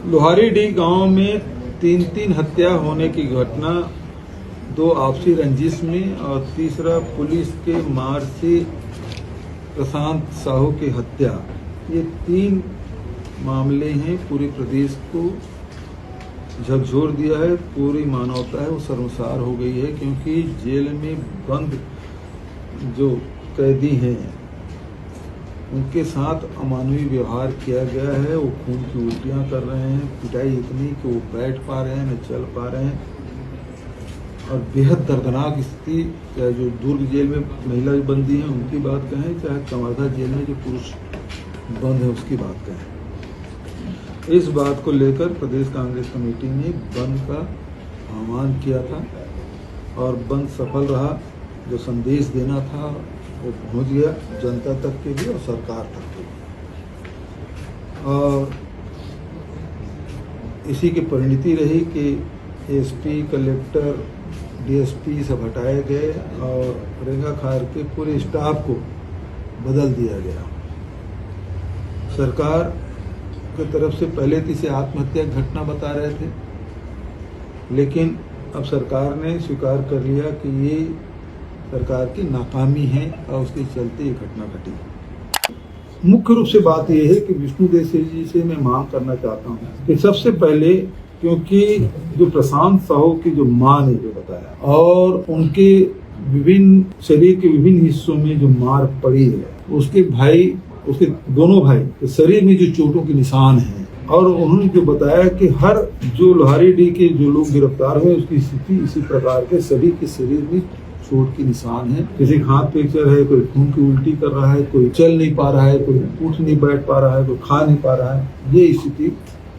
लोहारीडीह गांव में तीन हत्या होने की घटना, 2 आपसी रंजिश में और तीसरा पुलिस के मार से प्रशांत साहू की हत्या। ये 3 मामले हैं, पूरे प्रदेश को झकझोर दिया है। पूरी मानवता है वो शर्मसार हो गई है, क्योंकि जेल में बंद जो कैदी हैं उनके साथ अमानवीय व्यवहार किया गया है। वो खून की उल्टियाँ कर रहे हैं, पिटाई इतनी कि वो बैठ पा रहे हैं न चल पा रहे हैं। और बेहद दर्दनाक स्थिति, चाहे जो दुर्ग जेल में महिला बंदी हैं उनकी बात कहें, चाहे कवर्धा जेल में जो पुरुष बंद है उसकी बात कहें। इस बात को लेकर प्रदेश कांग्रेस कमेटी ने बंद का आह्वान किया था और बंद सफल रहा। जो संदेश देना था वो पहुंच गया जनता तक के भी और सरकार तक के भी। और इसी की परिणति रही कि एसपी, कलेक्टर, डीएसपी सब हटाए गए और रेंगा खार के पूरे स्टाफ को बदल दिया गया। सरकार की तरफ से पहले तो इसे आत्महत्या की घटना बता रहे थे, लेकिन अब सरकार ने स्वीकार कर लिया कि ये सरकार की नाकामी है और उसके चलते ये घटना घटी। मुख्य रूप से बात यह है कि विष्णुदेव जी से मैं मांग करना चाहता हूँ कि सबसे पहले, क्योंकि जो प्रशांत साहू की जो मां ने जो बताया और उनके विभिन्न शरीर के विभिन्न हिस्सों में जो मार पड़ी है, उसके भाई, उसके दोनों भाई के शरीर में जो चोटों के निशान हैं, और उन्होंने जो बताया कि हर जो लोहारीडीह के जो लोग गिरफ्तार हुए उसकी स्थिति इसी प्रकार के सभी के शरीर में चोट के निशान है। किसी हाथ फ्रैक्चर है, कोई खून की उल्टी कर रहा है, कोई चल नहीं पा रहा है, कोई उठ नहीं बैठ पा रहा है, कोई खा नहीं पा रहा है, ये स्थिति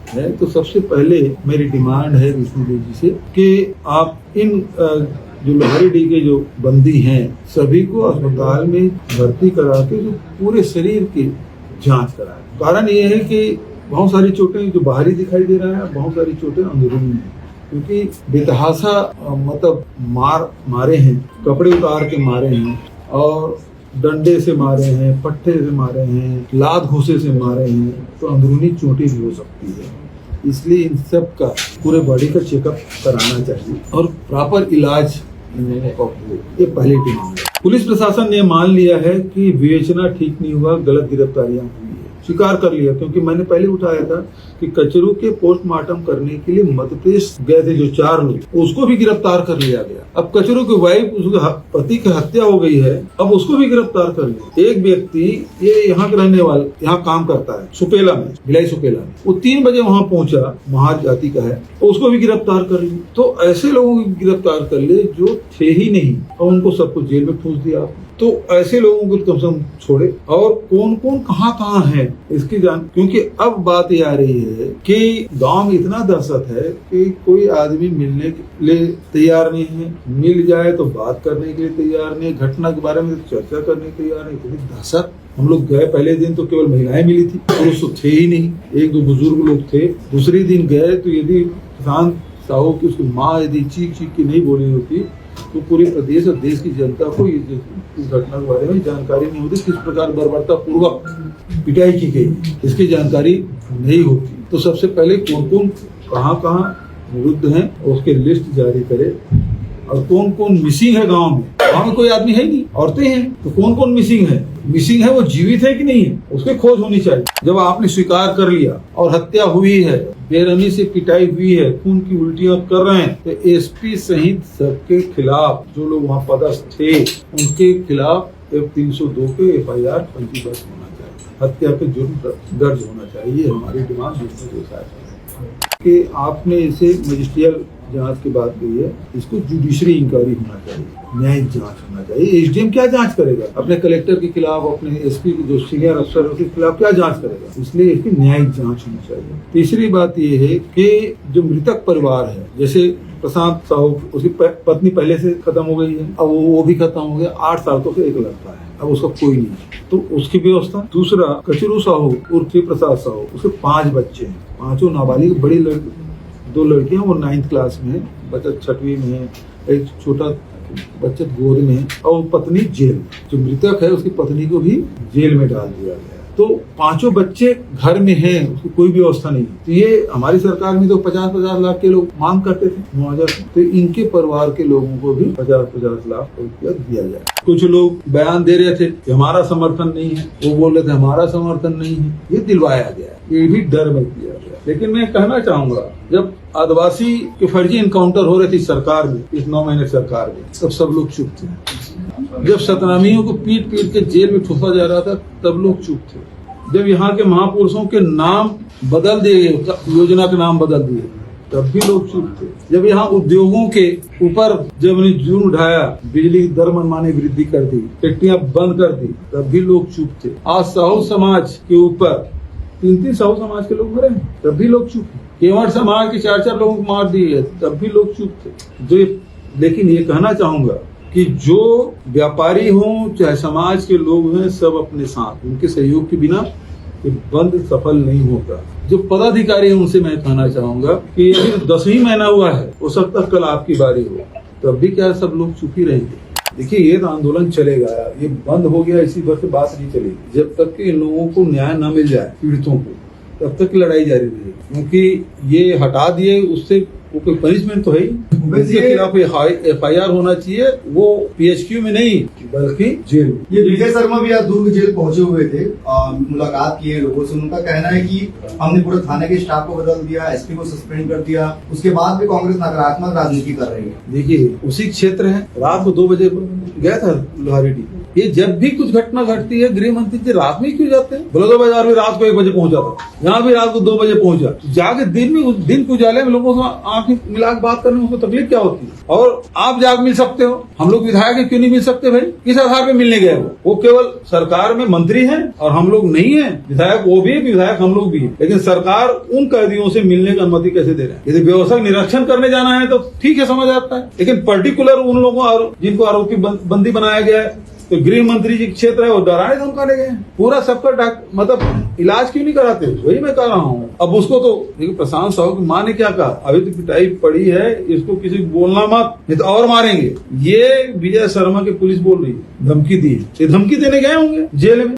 है। तो सबसे पहले मेरी डिमांड है विष्णुदेव जी से कि आप इन जो लोहारीडीह के जो बंदी हैं सभी को अस्पताल में भर्ती करा के जो पूरे शरीर की जांच कराएं। कारण ये है कि बहुत सारी चोटें जो बाहरी दिखाई दे रहा है, बहुत सारी चोटें अंदरूनी हैं, क्योंकि बेतहाशा मतलब मारे हैं, कपड़े उतार के मारे हैं और डंडे से मारे हैं, पट्टे से मारे हैं, लात घूसे से मारे हैं, तो अंदरूनी चोटें भी हो सकती है। इसलिए इन सब का पूरे बॉडी का चेकअप कराना चाहिए और प्रॉपर इलाज इन लोगों का हो। ये पहली डिमांड है। पुलिस प्रशासन ने मान लिया है कि विवेचना ठीक नहीं हुआ, गलत गिरफ्तारियां हुई है, स्वीकार कर लिया। क्योंकि मैंने पहले उठाया था कि कचरू के पोस्टमार्टम करने के लिए मध्य प्रदेश गए थे जो 4 लोग, उसको भी गिरफ्तार कर लिया गया। अब कचरू की वाइफ, उसके पति की हत्या हो गई है, अब उसको भी गिरफ्तार कर लिया। एक व्यक्ति ये यहाँ के रहने वाला, यहाँ काम करता है सुपेला में, भिलाई सुपेला में, वो 3 बजे वहाँ पहुंचा, महार जाति का है, तो उसको भी गिरफ्तार कर लिया। तो ऐसे लोगों को गिरफ्तार कर ले जो थे ही नहीं और उनको सबको जेल में ठूस दिया। तो ऐसे लोगों को कम से कम छोड़े। और कौन कौन कहाँ है इसकी जान, क्योंकि अब बात ये आ रही है कि गांव में इतना दहशत है कि कोई आदमी मिलने के लिए तैयार नहीं है, मिल जाए तो बात करने के लिए तैयार नहीं, घटना के बारे में चर्चा करने के तैयार नहीं। इतनी दहशत। हम लोग गए पहले दिन तो केवल महिलाएं मिली थी, पुरुष तो थे ही नहीं, 1-2 बुजुर्ग लोग थे। दूसरे दिन गए तो यदि प्रशांत साहू की उसकी माँ यदि चीख के नहीं बोली होती तो पूरे प्रदेश और देश की जनता को इस घटना के बारे में जानकारी नहीं होती, किस प्रकार बर्बरता पूर्वक पिटाई की गई, इसकी जानकारी नहीं होती। तो सबसे पहले कौन कौन कहाँ विरुद्ध हैं उसके लिस्ट जारी करे, और कौन कौन मिसिंग है गांव में कोई आदमी है नहीं, औरतें हैं, तो कौन कौन मिसिंग है, वो जीवित है कि नहीं है, उसकी खोज होनी चाहिए। जब आपने स्वीकार कर लिया और हत्या हुई है, बेरहमी से पिटाई हुई है, खून की उल्टियां कर रहे हैं, तो एसपी सहित सबके खिलाफ, जो लोग वहाँ पदस्थ थे उनके खिलाफ 302 के FIR पंजीबद्ध होना चाहिए, हत्या के जुर्म दर्ज होना चाहिए। हमारी डिमांड कि आपने इसे मजिस्ट्रियल जांच की बात कही है, इसको जुडिशरी इंक्वायरी होना चाहिए, न्यायिक जांच होना चाहिए। एसडीएम क्या जांच करेगा अपने कलेक्टर के खिलाफ, अपने एसपी जो सीनियर अफसर है उसके खिलाफ क्या जांच करेगा, इसलिए इसकी न्यायिक जांच होनी चाहिए। तीसरी बात ये है कि जो मृतक परिवार है, जैसे प्रशांत साहू, उसकी पत्नी पहले से खत्म हो गई है, अब वो भी खत्म हो गया, 8 साल तो एक लड़का है, अब उसका कोई नहीं, तो उसकी व्यवस्था। दूसरा, कचरू साहू उर्फ प्रसाद साहू, उसके 5 बच्चे हैं, 5 नाबालिग, बड़ी 2 लड़कियां, वो 9th क्लास में है, बच्चा 6वीं में है, एक छोटा बच्चा गोद में है, और पत्नी जेल। जो मृतक है उसकी पत्नी को भी जेल में डाल दिया गया। तो 5 बच्चे घर में हैं, उसकी कोई भी व्यवस्था नहीं। तो ये हमारी सरकार में तो 50-50 लाख के लोग मांग करते थे मुआवजा, तो इनके परिवार के लोगों को भी 50-50 लाख रुपया दिया जाए। कुछ लोग बयान दे रहे थे कि हमारा समर्थन नहीं है, वो बोल रहे थे हमारा समर्थन नहीं है, ये दिलवाया गया, ये भी डर में किया गया। लेकिन मैं कहना चाहूंगा, जब आदिवासी के फर्जी इनकाउंटर हो रहे थी सरकार में, इस 9 महीने सरकार में, तब सब लोग चुप थे। जब सतनामियों को पीट पीट के जेल में ठूसा जा रहा था, तब लोग चुप थे। जब यहाँ के महापुरुषों के नाम बदल दिए, योजना के नाम बदल दिए, तब भी लोग चुप थे। जब यहाँ उद्योगों के ऊपर जब उन्हें जुर्म उठाया, बिजली की दर मनमानी वृद्धि कर दी, फैक्ट्रियां बंद कर दी, तब भी लोग चुप थे। आज साहू समाज के ऊपर 3-3 साहू समाज के लोग मरे, तब भी लोग चुप थे। केवट समाज के 4-4 लोगों को मार दिए, तब भी लोग चुप थे। लेकिन ये कहना चाहूंगा कि जो व्यापारी हों चाहे समाज के लोग हैं, सब अपने साथ, उनके सहयोग के बिना ये बंद सफल नहीं होगा। जो पदाधिकारी हैं उनसे मैं कहना चाहूंगा कि अभी 10वां महीना हुआ है, हो सकता है कल आपकी बारी हो, तब भी क्या सब लोग चुप ही रहेंगे। देखिए, ये तो आंदोलन चलेगा, ये बंद हो गया इसी भर से बात नहीं चलेगी। जब तक कि इन लोगों को न्याय न मिल जाए, पीड़ितों को, तब तक लड़ाई जारी रहेगी। क्योंकि ये हटा दिए, उससे वो कोई पनिशमेंट तो है ही, उसके खिलाफ FIR होना चाहिए, वो PHQ में नहीं बल्कि जेल में। ये विजय शर्मा भी आज दुर्ग जेल पहुंचे हुए थे, मुलाकात किए लोगों से। उनका कहना है कि हमने पूरे थाने के स्टाफ को बदल दिया, SP को सस्पेंड कर दिया, उसके बाद भी कांग्रेस नकारात्मक राजनीति कर रही है। देखिए, उसी क्षेत्र है, रात को 2 बजे गया था लोहारेड्डी। ये जब भी कुछ घटना घटती है, गृह मंत्री जी रात में क्यों जाते हैं? बलौदा बाजार में रात को 1 बजे पहुंचा था, यहाँ भी रात को 2 बजे पहुंचा। जाके दिन में, उस दिन को उजाले में लोगों से आंख मिला के बात करने में उसको तकलीफ क्या होती है? और आप जाग मिल सकते हो, हम लोग विधायक क्यों नहीं मिल सकते भाई? किस आधार पे मिलने गए? वो केवल सरकार में मंत्री हैं और हम लोग नहीं है विधायक, वो भी विधायक, हम लोग भी है। लेकिन सरकार उन कैदियों से मिलने की अनुमति कैसे दे रहे हैं? यदि व्यवस्था निरीक्षण करने जाना है तो ठीक है, समझ आता है, लेकिन पर्टिकुलर उन लोगों जिनको आरोपी बंदी बनाया गया है, तो गृह मंत्री जी क्षेत्र है, वो डराने धमकाने गए। पूरा सबका मतलब इलाज क्यों नहीं कराते? वही मैं कह रहा हूँ। अब उसको तो देखिए, प्रशांत साहू की माँ ने क्या कहा, अभी तो पिटाई पड़ी है, इसको किसी को बोलना मत, नहीं तो और मारेंगे। ये विजय शर्मा की पुलिस बोल रही है, धमकी दी है। ये धमकी देने गए होंगे जेल में।